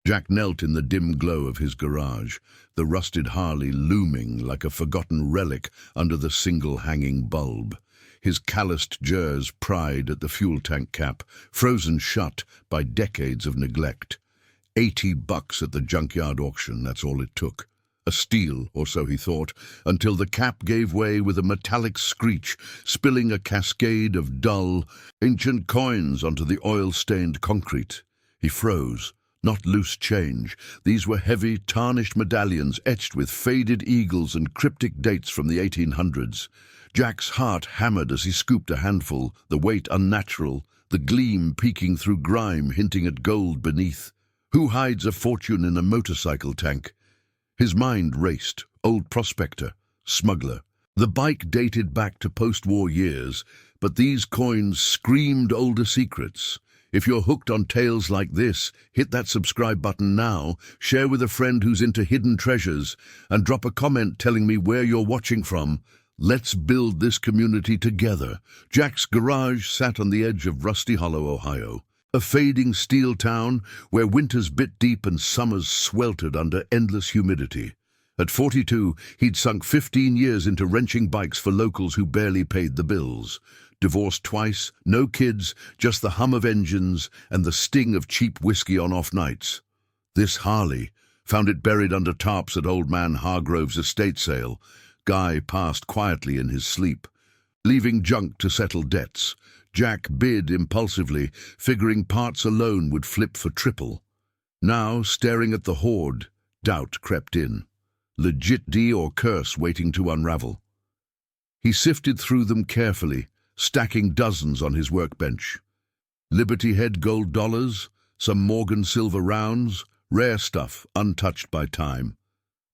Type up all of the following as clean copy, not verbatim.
Jack knelt in the dim glow of his garage, the rusted Harley looming like a forgotten relic under the single hanging bulb. His calloused jaws pried at the fuel tank cap, frozen shut by decades of neglect. $80 at the junkyard auction, that's all it took. A steal, or so he thought, until the cap gave way with a metallic screech, spilling a cascade of dull, ancient coins onto the oil-stained concrete. He froze. Not loose change. These were heavy, tarnished medallions etched with faded eagles and cryptic dates from the 1800s. Jack's heart hammered as he scooped a handful, the weight unnatural, the gleam peeking through grime hinting at gold beneath. Who hides a fortune in a motorcycle tank? His mind raced. Old prospector, smuggler. The bike dated back to post-war years, but these coins screamed older secrets. If you're hooked on tales like this, hit that subscribe button now, share with a friend who's into hidden treasures, and drop a comment telling me where you're watching from. Let's build this community together. Jack's garage sat on the edge of Rusty Hollow, Ohio, a fading steel town where winters bit deep and summers sweltered under endless humidity. At 42, he'd sunk 15 years into wrenching bikes for locals who barely paid the bills. Divorced twice, no kids, just the hum of engines and the sting of cheap whiskey on off nights. This Harley, found it buried under tarps at old man Hargrove's estate sale. Guy passed quietly in his sleep, leaving junk to settle debts. Jack bid impulsively, figuring parts alone would flip for triple. Now, staring at the hoard, doubt crept in. Legit D or curse waiting to unravel. He sifted through them carefully, stacking dozens on his workbench. Liberty Head gold dollars, some Morgan silver rounds, rare stuff untouched by time.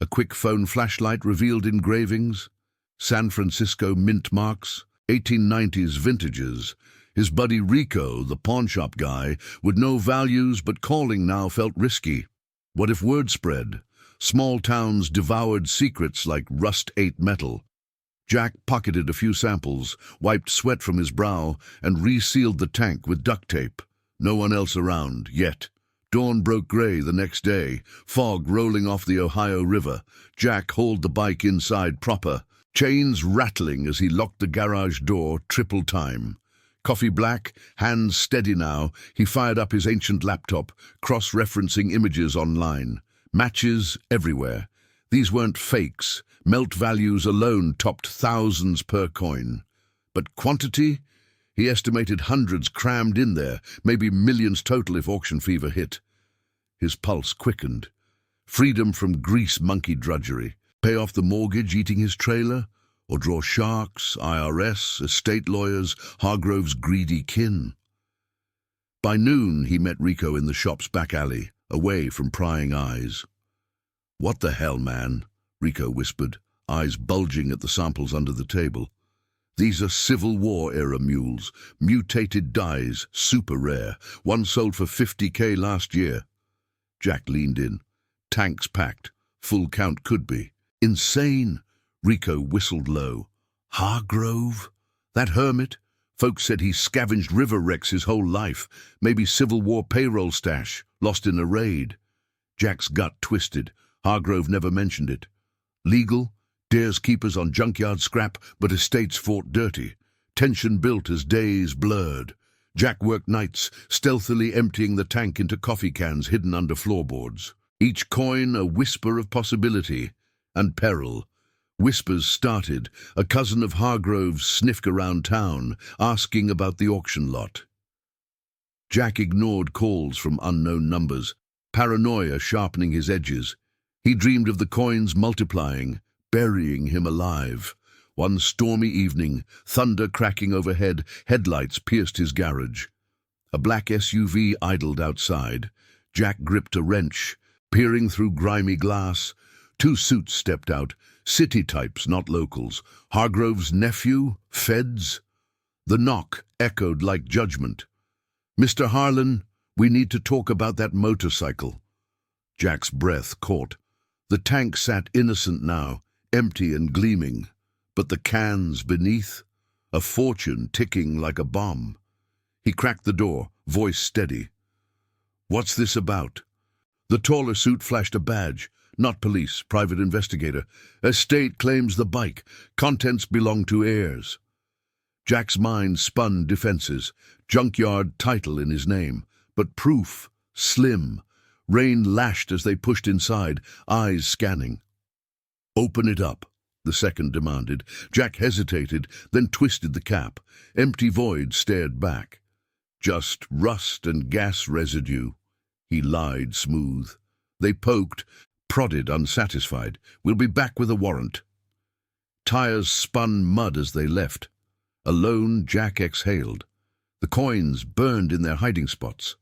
A quick phone flashlight revealed engravings, San Francisco mint marks, 1890s vintages. His buddy Rico, the pawnshop guy, would know values, but calling now felt risky. What if word spread? Small towns devoured secrets like rust-ate metal. Jack pocketed a few samples, wiped sweat from his brow, and resealed the tank with duct tape. No one else around, yet. Dawn broke gray the next day, fog rolling off the Ohio River. Jack hauled the bike inside proper, chains rattling as he locked the garage door triple time. Coffee black, hands steady now, he fired up his ancient laptop, cross-referencing images online. Matches everywhere. These weren't fakes. Melt values alone topped thousands per coin. But quantity? He estimated hundreds crammed in there, maybe millions total if auction fever hit. His pulse quickened. Freedom from grease monkey drudgery. Pay off the mortgage eating his trailer? Or draw sharks, IRS, estate lawyers, Hargrove's greedy kin? By noon, he met Rico in the shop's back alley, away from prying eyes. "What the hell, man?" Rico whispered, eyes bulging at the samples under the table. "These are Civil War-era mules, mutated dyes, super rare. One sold for $50K last year." Jack leaned in. Tanks packed. Full count could be. "Insane!" Rico whistled low. "Hargrove? That hermit? Folks said he scavenged river wrecks his whole life. Maybe Civil War payroll stash, lost in a raid." Jack's gut twisted. Hargrove never mentioned it. Legal, dares keepers on junkyard scrap, but estates fought dirty. Tension built as days blurred. Jack worked nights, stealthily emptying the tank into coffee cans hidden under floorboards. Each coin a whisper of possibility and peril. Whispers started. A cousin of Hargrove's sniffed around town, asking about the auction lot. Jack ignored calls from unknown numbers, paranoia sharpening his edges. He dreamed of the coins multiplying, burying him alive. One stormy evening, thunder cracking overhead, headlights pierced his garage. A black SUV idled outside. Jack gripped a wrench, peering through grimy glass. Two suits stepped out, city types, not locals. Hargrove's nephew? Feds? The knock echoed like judgment. "Mr. Harlan, we need to talk about that motorcycle." Jack's breath caught. The tank sat innocent now, empty and gleaming. But the cans beneath? A fortune ticking like a bomb. He cracked the door, voice steady. "What's this about?" The taller suit flashed a badge. Not police, private investigator. Estate claims the bike. Contents belong to heirs. Jack's mind spun defenses. Junkyard title in his name. But proof, slim. Rain lashed as they pushed inside, eyes scanning. "Open it up," the second demanded. Jack hesitated, then twisted the cap. Empty void stared back. "Just rust and gas residue," he lied smooth. They poked, prodded unsatisfied. "We'll be back with a warrant." Tires spun mud as they left. Alone, Jack exhaled. The coins burned in their hiding spots.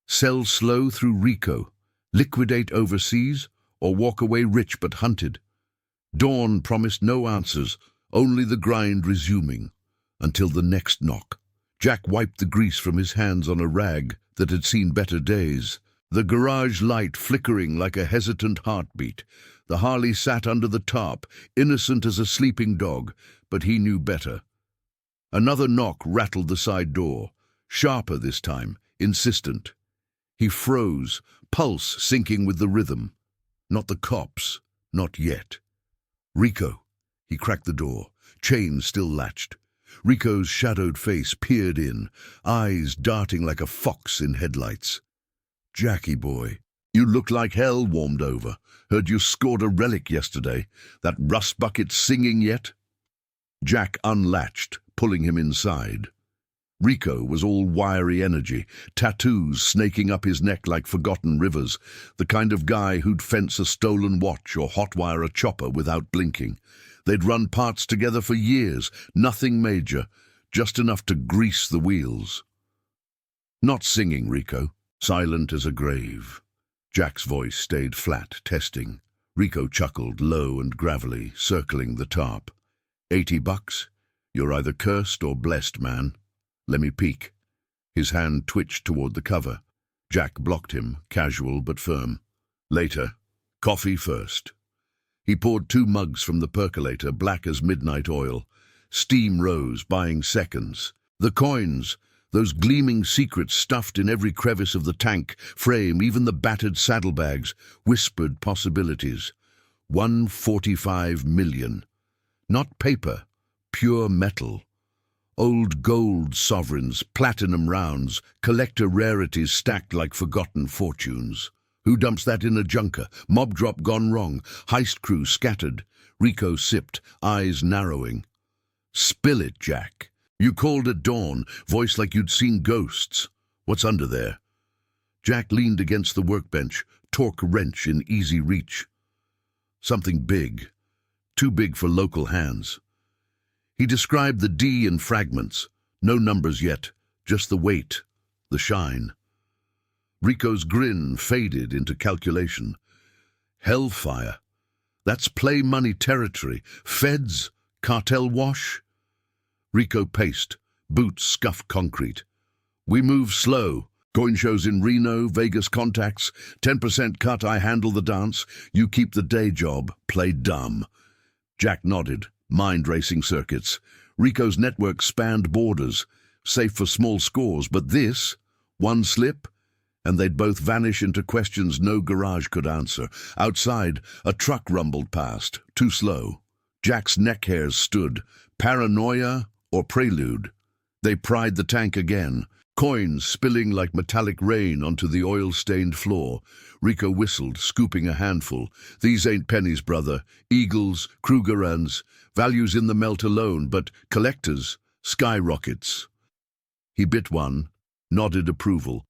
Sell slow through Rico, liquidate overseas, or walk away rich but hunted. Dawn promised no answers, only the grind resuming, until the next knock. Jack wiped the grease from his hands on a rag that had seen better days. The garage light flickering like a hesitant heartbeat. The Harley sat under the tarp, innocent as a sleeping dog, but he knew better. Another knock rattled the side door, sharper this time, insistent. He froze, pulse syncing with the rhythm. Not the cops, not yet. "Rico." He cracked the door, chain still latched. Rico's shadowed face peered in, eyes darting like a fox in headlights. "Jackie boy, you look like hell warmed over. Heard you scored a relic yesterday. That rust bucket singing yet?" Jack unlatched, pulling him inside. Rico was all wiry energy, tattoos snaking up his neck like forgotten rivers, the kind of guy who'd fence a stolen watch or hotwire a chopper without blinking. They'd run parts together for years, nothing major, just enough to grease the wheels. "Not singing, Rico." Silent as a grave. Jack's voice stayed flat, testing. Rico chuckled, low and gravelly, circling the tarp. $80? You're either cursed or blessed, man. Let me peek." His hand twitched toward the cover. Jack blocked him, casual but firm. "Later. Coffee first." He poured 2 mugs from the percolator, black as midnight oil. Steam rose, buying seconds. The coins, those gleaming secrets stuffed in every crevice of the tank, frame, even the battered saddlebags, whispered possibilities. 145 million. Not paper, pure metal. Old gold sovereigns, platinum rounds, collector rarities stacked like forgotten fortunes. Who dumps that in a junker? Mob drop gone wrong. Heist crew scattered. Rico sipped, eyes narrowing. "Spill it, Jack. You called at dawn, voice like you'd seen ghosts. What's under there?" Jack leaned against the workbench, torque wrench in easy reach. Something big. Too big for local hands. He described the D in fragments. No numbers yet, just the weight, the shine. Rico's grin faded into calculation. "Hellfire. That's play money territory. Feds, cartel wash." Rico paced. Boots scuffed concrete. "We move slow. Coin shows in Reno, Vegas contacts. 10% cut, I handle the dance. You keep the day job. Play dumb." Jack nodded. Mind racing circuits. Rico's network spanned borders, safe for small scores, but this, one slip, and they'd both vanish into questions no garage could answer. Outside, a truck rumbled past, too slow. Jack's neck hairs stood. Paranoia or prelude? They pried the tank again, coins spilling like metallic rain onto the oil-stained floor. Rico whistled, scooping a handful. "These ain't pennies, brother. Eagles, Krugerrands, values in the melt alone, but collectors, skyrockets." He bit one, nodded approval.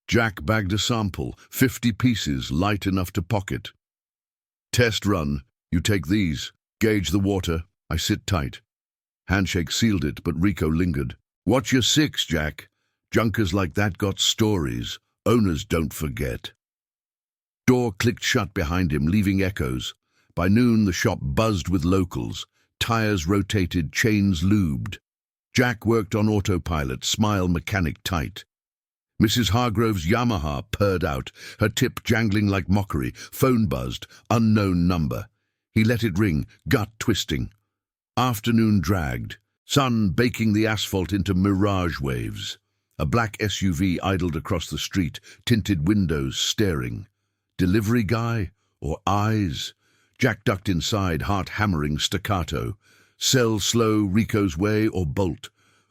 Jack bagged a sample, 50 pieces, light enough to pocket. "Test run. You take these. Gauge the water. I sit tight." Handshake sealed it, but Rico lingered. "Watch your 6, Jack. Junkers like that got stories. Owners don't forget." Door clicked shut behind him, leaving echoes. By noon, the shop buzzed with locals. Tires rotated, chains lubed. Jack worked on autopilot, smile mechanic tight. Mrs. Hargrove's Yamaha purred out, her tip jangling like mockery. Phone buzzed, unknown number. He let it ring, gut twisting. Afternoon dragged, sun baking the asphalt into mirage waves. A black SUV idled across the street, tinted windows staring. Delivery guy? Or eyes? Jack ducked inside, heart hammering staccato. Sell slow Rico's way or bolt?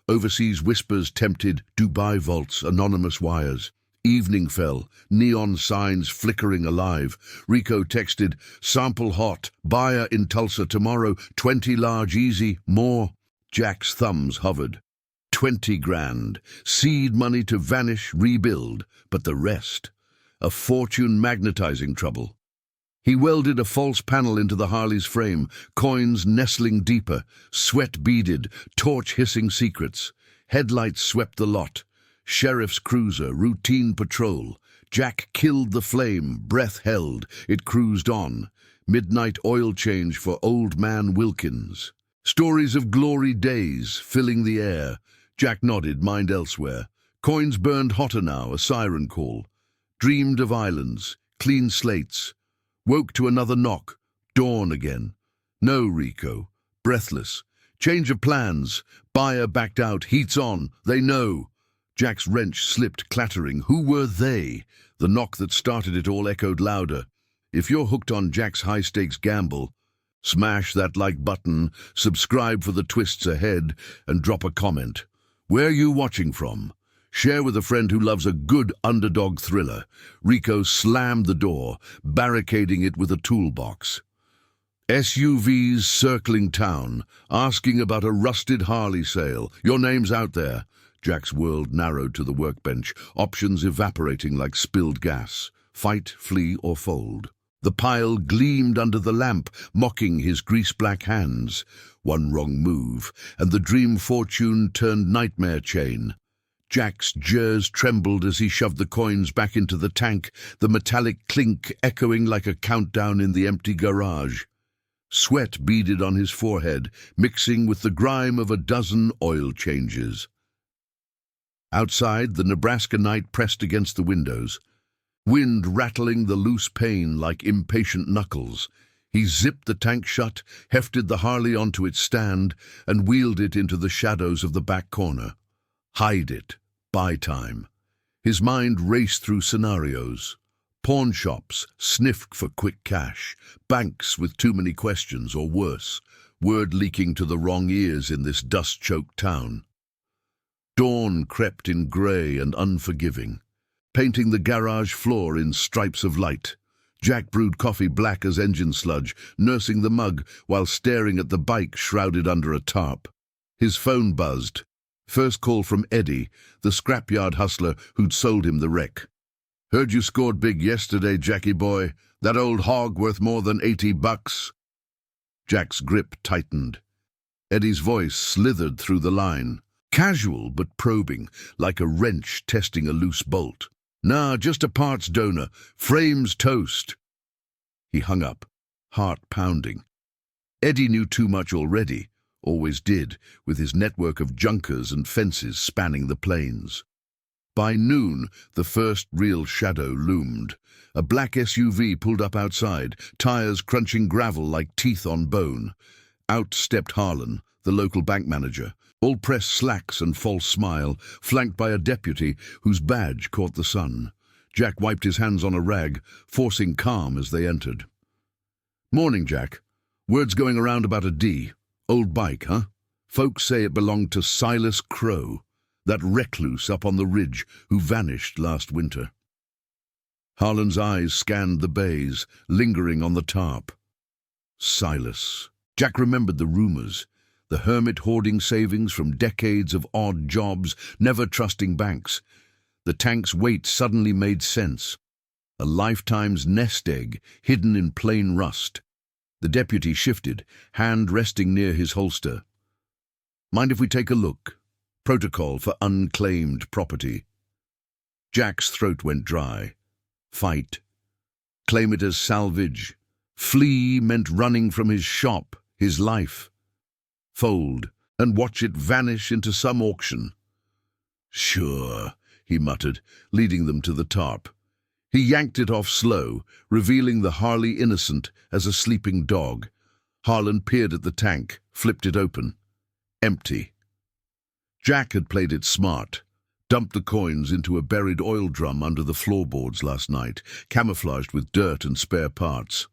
Overseas whispers tempted, Dubai vaults, anonymous wires. Evening fell, neon signs flickering alive. Rico texted, sample hot, buyer in Tulsa tomorrow, 20 large easy, more. Jack's thumbs hovered. 20 grand, seed money to vanish, rebuild, but the rest? A fortune magnetizing trouble. He welded a false panel into the Harley's frame, coins nestling deeper, sweat beaded, torch hissing secrets. Headlights swept the lot. Sheriff's cruiser, routine patrol. Jack killed the flame, breath held. It cruised on. Midnight oil change for Old Man Wilkins. Stories of glory days filling the air. Jack nodded, mind elsewhere. Coins burned hotter now, a siren call. Dreamed of islands, clean slates. Woke to another knock. Dawn again. No, Rico. Breathless. Change of plans. Buyer backed out. Heat's on. They know. Jack's wrench slipped, clattering. Who were they? The knock that started it all echoed louder. If you're hooked on Jack's high-stakes gamble, smash that like button, subscribe for the twists ahead, and drop a comment. Where you watching from? Share with a friend who loves a good underdog thriller. Rico slammed the door, barricading it with a toolbox. SUVs circling town, asking about a rusted Harley sale. Your name's out there. Jack's world narrowed to the workbench, options evaporating like spilled gas. Fight, flee, or fold. The pile gleamed under the lamp, mocking his grease-black hands. One wrong move, and the dream fortune turned nightmare chain. Jack's jaws trembled as he shoved the coins back into the tank, the metallic clink echoing like a countdown in the empty garage. Sweat beaded on his forehead, mixing with the grime of a dozen oil changes. Outside, the Nebraska night pressed against the windows. Wind rattling the loose pane like impatient knuckles. He zipped the tank shut, hefted the Harley onto its stand, and wheeled it into the shadows of the back corner. Hide it. Buy time. His mind raced through scenarios. Pawn shops sniffed for quick cash. Banks with too many questions, or worse, word leaking to the wrong ears in this dust-choked town. Dawn crept in grey and unforgiving, painting the garage floor in stripes of light. Jack brewed coffee black as engine sludge, nursing the mug while staring at the bike shrouded under a tarp. His phone buzzed. First call from Eddie, the scrapyard hustler who'd sold him the wreck. Heard you scored big yesterday, Jackie boy. That old hog worth more than $80. Jack's grip tightened. Eddie's voice slithered through the line. Casual but probing, like a wrench testing a loose bolt. Nah, just a parts donor. Frame's toast. He hung up, heart pounding. Eddie knew too much already. Always did, with his network of junkers and fences spanning the plains. By noon, the first real shadow loomed. A black SUV pulled up outside, tires crunching gravel like teeth on bone. Out stepped Harlan, the local bank manager, all pressed slacks and false smile, flanked by a deputy whose badge caught the sun. Jack wiped his hands on a rag, forcing calm as they entered. Morning, Jack. Word's going around about a D. Old bike, huh? Folks say it belonged to Silas Crow, that recluse up on the ridge who vanished last winter. Harlan's eyes scanned the bays, lingering on the tarp. Silas. Jack remembered the rumors, the hermit hoarding savings from decades of odd jobs, never trusting banks. The tank's weight suddenly made sense. A lifetime's nest egg hidden in plain rust. The deputy shifted, hand resting near his holster. Mind if we take a look? Protocol for unclaimed property. Jack's throat went dry. Fight. Claim it as salvage. Flee meant running from his shop, his life. Fold, and watch it vanish into some auction. Sure, he muttered, leading them to the tarp. He yanked it off slow, revealing the Harley innocent as a sleeping dog. Harlan peered at the tank, flipped it open. Empty. Jack had played it smart. Dumped the coins into a buried oil drum under the floorboards last night, camouflaged with dirt and spare parts.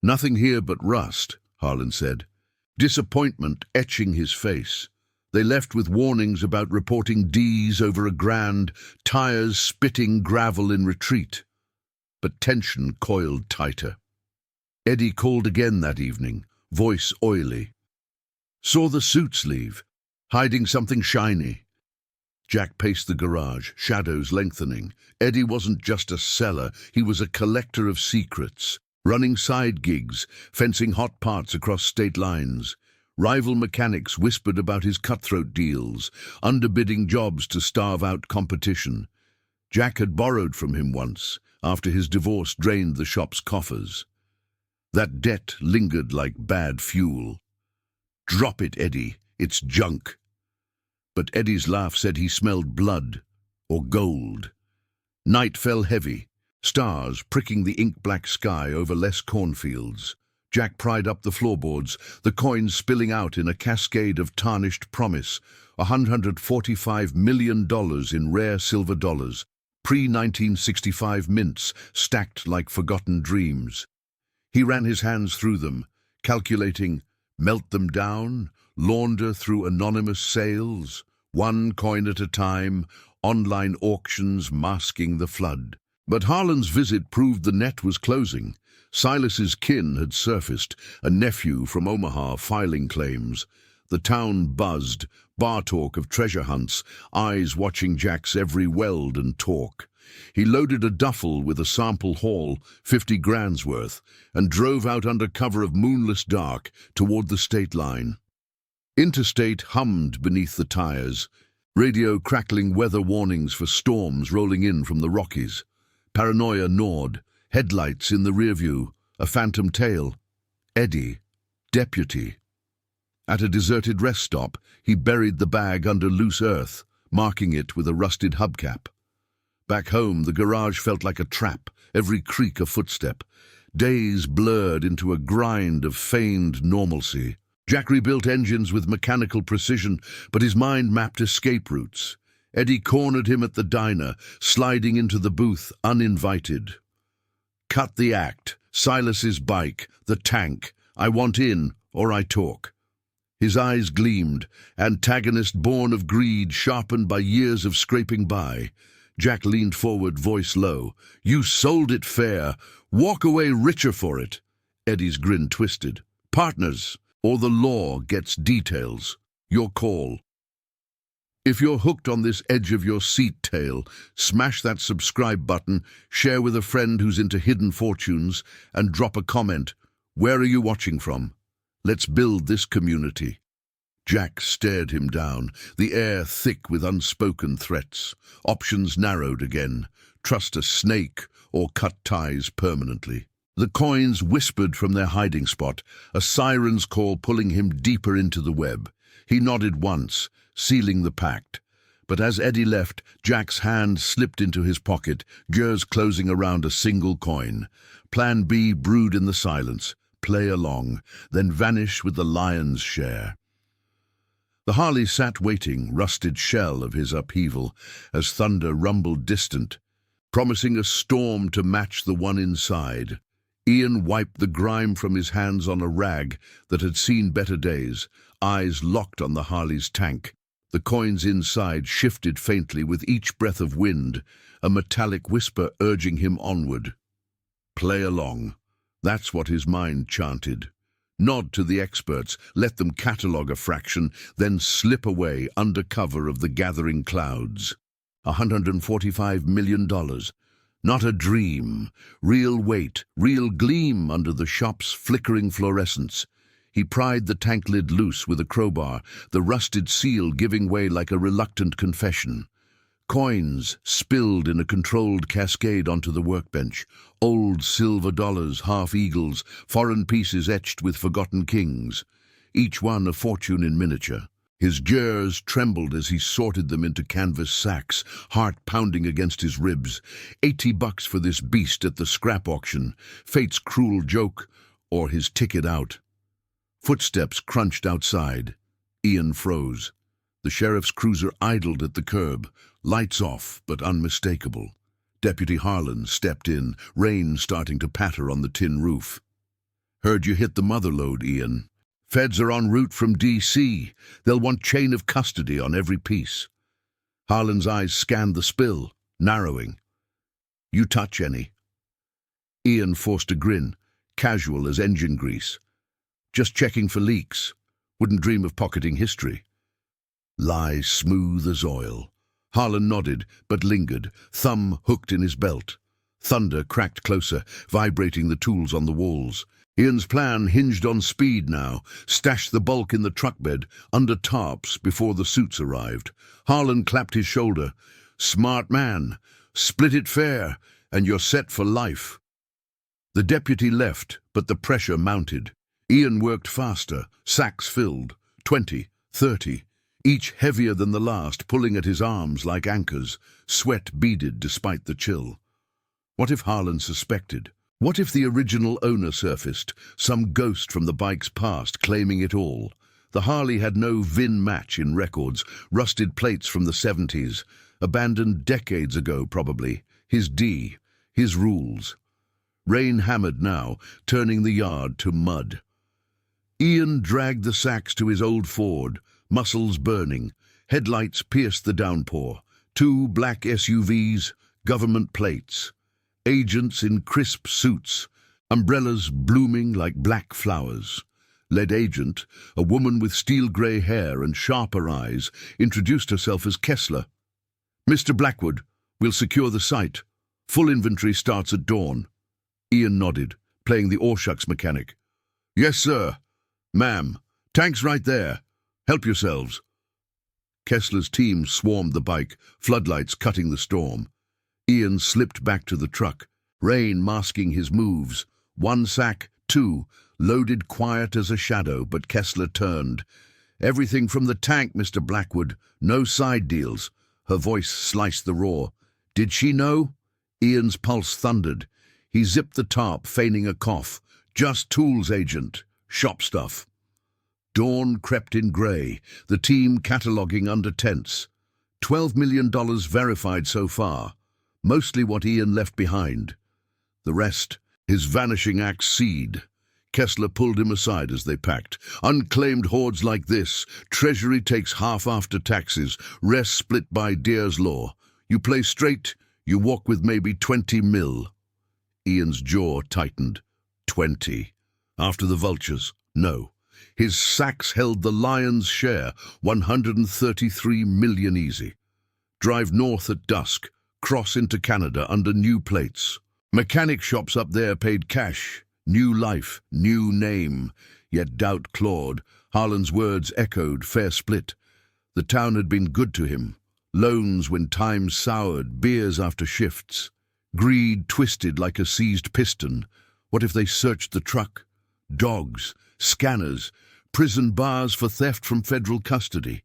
Nothing here but rust, Harlan said, disappointment etching his face. They left with warnings about reporting D's over $1,000, tires spitting gravel in retreat. But tension coiled tighter. Eddie called again that evening, voice oily. Saw the suits leave, hiding something shiny. Jack paced the garage, shadows lengthening. Eddie wasn't just a seller, he was a collector of secrets, running side gigs, fencing hot parts across state lines. Rival mechanics whispered about his cutthroat deals, underbidding jobs to starve out competition. Jack had borrowed from him once, after his divorce drained the shop's coffers. That debt lingered like bad fuel. "Drop it, Eddie, it's junk." But Eddie's laugh said he smelled blood, or gold. Night fell heavy, stars pricking the ink-black sky over less cornfields. Jack pried up the floorboards, the coins spilling out in a cascade of tarnished promise, $145 million in rare silver dollars, pre-1965 mints stacked like forgotten dreams. He ran his hands through them, calculating, melt them down, launder through anonymous sales, one coin at a time, online auctions masking the flood. But Harlan's visit proved the net was closing. Silas's kin had surfaced, a nephew from Omaha filing claims. The town buzzed, bar talk of treasure hunts, eyes watching Jack's every weld and talk. He loaded a duffel with a sample haul, 50 grand's worth, and drove out under cover of moonless dark toward the state line. Interstate hummed beneath the tires, radio crackling weather warnings for storms rolling in from the Rockies. Paranoia gnawed, headlights in the rearview, a phantom tail. Eddie, deputy. At a deserted rest stop, he buried the bag under loose earth, marking it with a rusted hubcap. Back home, the garage felt like a trap, every creak a footstep. Days blurred into a grind of feigned normalcy. Jack rebuilt engines with mechanical precision, but his mind mapped escape routes. Eddie cornered him at the diner, sliding into the booth uninvited. "Cut the act. Silas's bike, the tank. I want in, or I talk." His eyes gleamed, antagonist born of greed, sharpened by years of scraping by. Jack leaned forward, voice low. "You sold it fair. Walk away richer for it." Eddie's grin twisted. "Partners, or the law gets details. Your call." If you're hooked on this edge-of-your-seat tale, smash that subscribe button, share with a friend who's into hidden fortunes, and drop a comment. Where are you watching from? Let's build this community. Jack stared him down, the air thick with unspoken threats. Options narrowed again. Trust a snake or cut ties permanently. The coins whispered from their hiding spot, a siren's call pulling him deeper into the web. He nodded once, sealing the pact. But as Eddie left, Jack's hand slipped into his pocket, gears closing around a single coin. Plan B brewed in the silence, play along, then vanish with the lion's share. The Harley sat waiting, rusted shell of his upheaval, as thunder rumbled distant, promising a storm to match the one inside. Ian wiped the grime from his hands on a rag that had seen better days, eyes locked on the Harley's tank. The coins inside shifted faintly with each breath of wind, a metallic whisper urging him onward. Play along. That's what his mind chanted. Nod to the experts, let them catalogue a fraction, then slip away under cover of the gathering clouds. $145 million. Not a dream. Real weight, real gleam under the shop's flickering fluorescence. He pried the tank lid loose with a crowbar, the rusted seal giving way like a reluctant confession. Coins spilled in a controlled cascade onto the workbench. Old silver dollars, half eagles, foreign pieces etched with forgotten kings. Each one a fortune in miniature. His jaws trembled as he sorted them into canvas sacks, heart pounding against his ribs. $80 for this beast at the scrap auction. Fate's cruel joke, or his ticket out. Footsteps crunched outside. Ian froze. The sheriff's cruiser idled at the curb, lights off but unmistakable. Deputy Harlan stepped in, rain starting to patter on the tin roof. "Heard you hit the mother lode, Ian. Feds are en route from D.C. They'll want chain of custody on every piece." Harlan's eyes scanned the spill, narrowing. "You touch any?" Ian forced a grin, casual as engine grease. "Just checking for leaks. Wouldn't dream of pocketing history." Lie smooth as oil. Harlan nodded, but lingered, thumb hooked in his belt. Thunder cracked closer, vibrating the tools on the walls. Ian's plan hinged on speed now. Stash the bulk in the truck bed, under tarps, before the suits arrived. Harlan clapped his shoulder. "Smart man. Split it fair, and you're set for life." The deputy left, but the pressure mounted. Ian worked faster, sacks filled, 20, 30, each heavier than the last, pulling at his arms like anchors. Sweat beaded despite the chill. What if Harlan suspected? What if the original owner surfaced, some ghost from the bike's past claiming it all? The Harley had no VIN match in records, rusted plates from the 70s, abandoned decades ago probably. His D, his rules. Rain hammered now, turning the yard to mud. Ian dragged the sacks to his old Ford, muscles burning. Headlights pierced the downpour. 2 black SUVs, government plates. Agents in crisp suits, umbrellas blooming like black flowers. Lead agent, a woman with steel-grey hair and sharper eyes, introduced herself as Kessler. "Mr. Blackwood, we'll secure the site. Full inventory starts at dawn." Ian nodded, playing the Orshucks mechanic. "Yes, sir. Ma'am, tank's right there. Help yourselves." Kessler's team swarmed the bike, floodlights cutting the storm. Ian slipped back to the truck, rain masking his moves. 1 sack, 2, loaded quiet as a shadow, but Kessler turned. "Everything from the tank, Mr. Blackwood. No side deals." Her voice sliced the raw. "Did she know?" Ian's pulse thundered. He zipped the tarp, feigning a cough. "Just tools, agent. Shop stuff." Dawn crept in grey, the team cataloguing under tents. $12 million verified so far. Mostly what Ian left behind. The rest, his vanishing axe seed. Kessler pulled him aside as they packed. "Unclaimed hoards like this, Treasury takes half after taxes, rest split by Deere's law. You play straight, you walk with maybe 20 mil. Ian's jaw tightened. 20. After the vultures, no. His sacks held the lion's share, 133 million easy. Drive north at dusk. Cross into Canada under new plates. Mechanic shops up there paid cash. New life, new name. Yet doubt clawed. Harlan's words echoed, fair split. The town had been good to him. Loans when times soured, beers after shifts. Greed twisted like a seized piston. What if they searched the truck? Dogs, scanners, prison bars for theft from federal custody.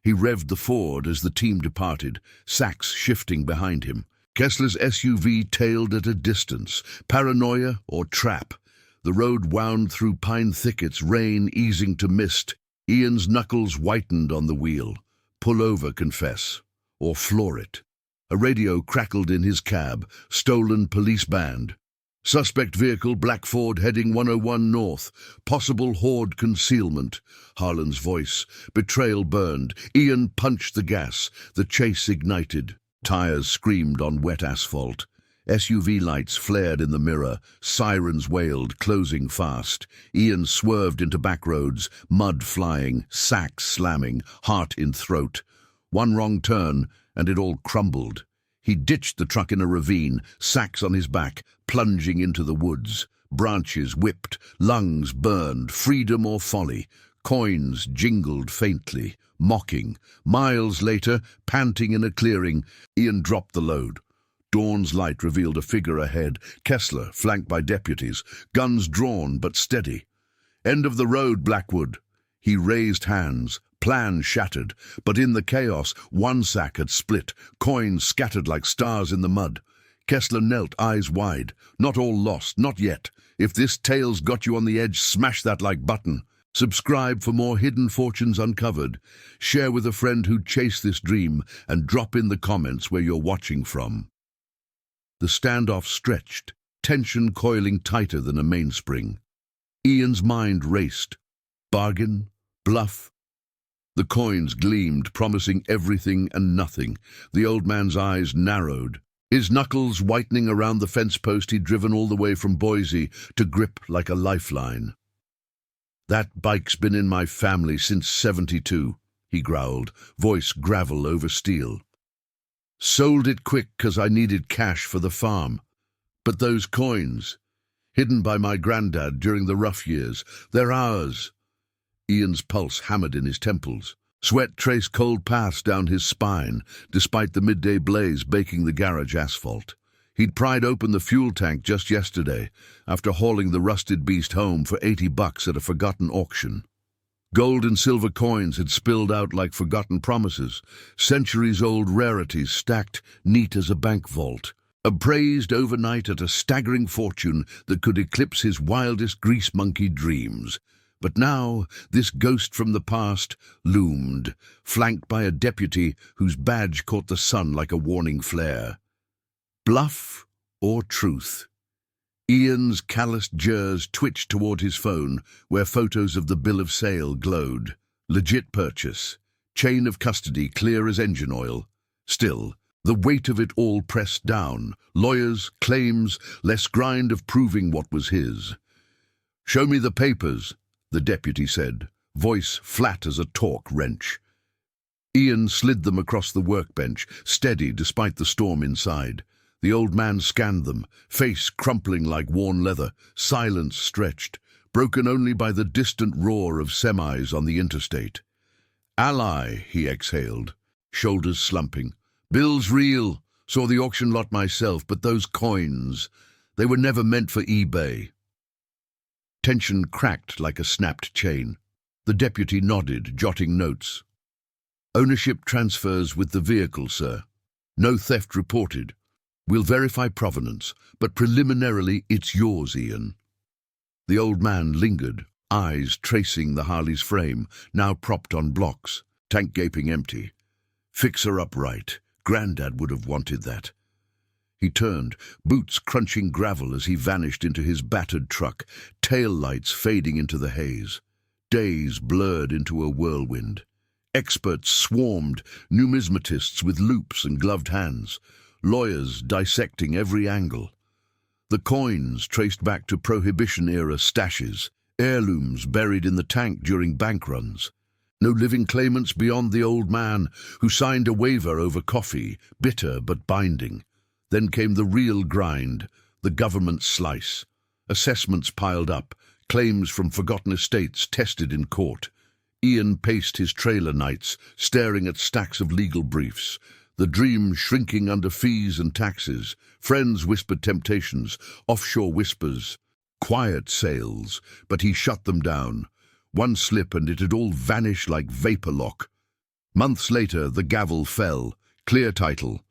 He revved the Ford as the team departed, sacks shifting behind him. Kessler's SUV tailed at a distance. Paranoia or trap? The road wound through pine thickets, rain easing to mist. Ian's knuckles whitened on the wheel. Pull over, confess. Or floor it. A radio crackled in his cab. Stolen police band. Suspect vehicle, black Ford, heading 101 north. Possible hoard concealment. Harlan's voice. Betrayal burned. Ian punched the gas. The chase ignited. Tires screamed on wet asphalt. SUV lights flared in the mirror. Sirens wailed, closing fast. Ian swerved into back roads. Mud flying, sacks slamming, heart in throat. One wrong turn, and it all crumbled. He ditched the truck in a ravine, sacks on his back, plunging into the woods. Branches whipped, lungs burned, freedom or folly. Coins jingled faintly, mocking. Miles later, panting in a clearing, Ian dropped the load. Dawn's light revealed a figure ahead, Kessler, flanked by deputies, guns drawn but steady. "End of the road, Blackwood." He raised hands. Plan shattered, but in the chaos, one sack had split, coins scattered like stars in the mud. Kessler knelt, eyes wide. "Not all lost, not yet. If this tale's got you on the edge, smash that like button." Subscribe for more hidden fortunes uncovered. Share with a friend who'd chase this dream, and drop in the comments where you're watching from. The standoff stretched, tension coiling tighter than a mainspring. Ian's mind raced. Bargain? Bluff? The coins gleamed, promising everything and nothing. The old man's eyes narrowed, his knuckles whitening around the fence post he'd driven all the way from Boise to grip like a lifeline. "That bike's been in my family since '72, he growled, voice gravel over steel. "Sold it quick 'cause I needed cash for the farm. But those coins, hidden by my granddad during the rough years, they're ours." Ian's pulse hammered in his temples. Sweat traced cold paths down his spine, despite the midday blaze baking the garage asphalt. He'd pried open the fuel tank just yesterday, after hauling the rusted beast home for $80 at a forgotten auction. Gold and silver coins had spilled out like forgotten promises, centuries-old rarities stacked neat as a bank vault, appraised overnight at a staggering fortune that could eclipse his wildest grease monkey dreams. But now, this ghost from the past loomed, flanked by a deputy whose badge caught the sun like a warning flare. Bluff or truth? Ian's calloused jaws twitched toward his phone, where photos of the bill of sale glowed. Legit purchase. Chain of custody clear as engine oil. Still, the weight of it all pressed down. Lawyers, claims, less grind of proving what was his. "Show me the papers," the deputy said, voice flat as a torque wrench. Ian slid them across the workbench, steady despite the storm inside. The old man scanned them, face crumpling like worn leather, silence stretched, broken only by the distant roar of semis on the interstate. "Ally," he exhaled, shoulders slumping. "Bill's real. Saw the auction lot myself, but those coins, they were never meant for eBay." Tension cracked like a snapped chain. The deputy nodded, jotting notes. "Ownership transfers with the vehicle, sir. No theft reported. We'll verify provenance, but preliminarily it's yours, Ian." The old man lingered, eyes tracing the Harley's frame, now propped on blocks, tank gaping empty. "Fix her up right. Granddad would have wanted that." He turned, boots crunching gravel as he vanished into his battered truck, tail lights fading into the haze. Days blurred into a whirlwind. Experts swarmed, numismatists with loupes and gloved hands, lawyers dissecting every angle. The coins traced back to Prohibition-era stashes, heirlooms buried in the tank during bank runs. No living claimants beyond the old man, who signed a waiver over coffee, bitter but binding. Then came the real grind, the government slice. Assessments piled up, claims from forgotten estates tested in court. Ian paced his trailer nights, staring at stacks of legal briefs, the dream shrinking under fees and taxes. Friends whispered temptations, offshore whispers, quiet sales, but he shut them down. One slip and it had all vanished like vapor lock. Months later, the gavel fell, clear title.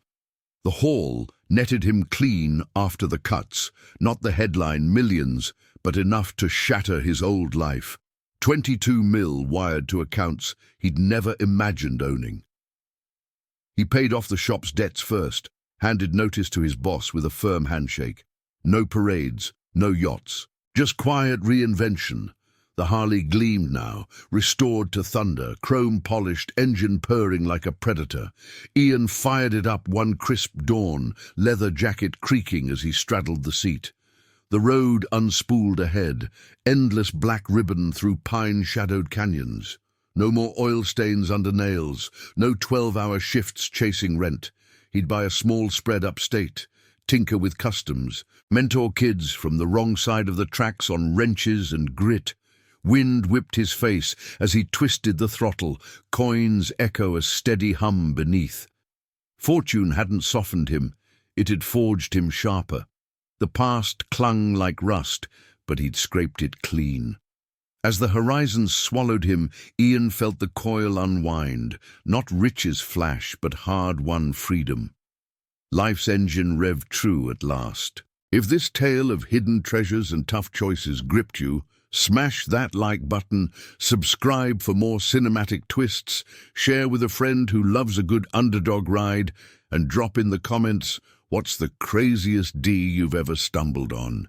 The haul netted him clean after the cuts, not the headline millions, but enough to shatter his old life. 22 mil wired to accounts he'd never imagined owning. He paid off the shop's debts first, handed notice to his boss with a firm handshake. No parades, no yachts, just quiet reinvention. The Harley gleamed now, restored to thunder, chrome-polished, engine purring like a predator. Ian fired it up one crisp dawn, leather jacket creaking as he straddled the seat. The road unspooled ahead, endless black ribbon through pine-shadowed canyons. No more oil stains under nails, no 12-hour shifts chasing rent. He'd buy a small spread upstate, tinker with customs, mentor kids from the wrong side of the tracks on wrenches and grit. Wind whipped his face as he twisted the throttle, coins echo a steady hum beneath. Fortune hadn't softened him, it had forged him sharper. The past clung like rust, but he'd scraped it clean. As the horizon swallowed him, Ian felt the coil unwind, not riches flash, but hard-won freedom. Life's engine revved true at last. If this tale of hidden treasures and tough choices gripped you, Smash that like button, subscribe for more cinematic twists, share with a friend who loves a good underdog ride, and drop in the comments what's the craziest D you've ever stumbled on.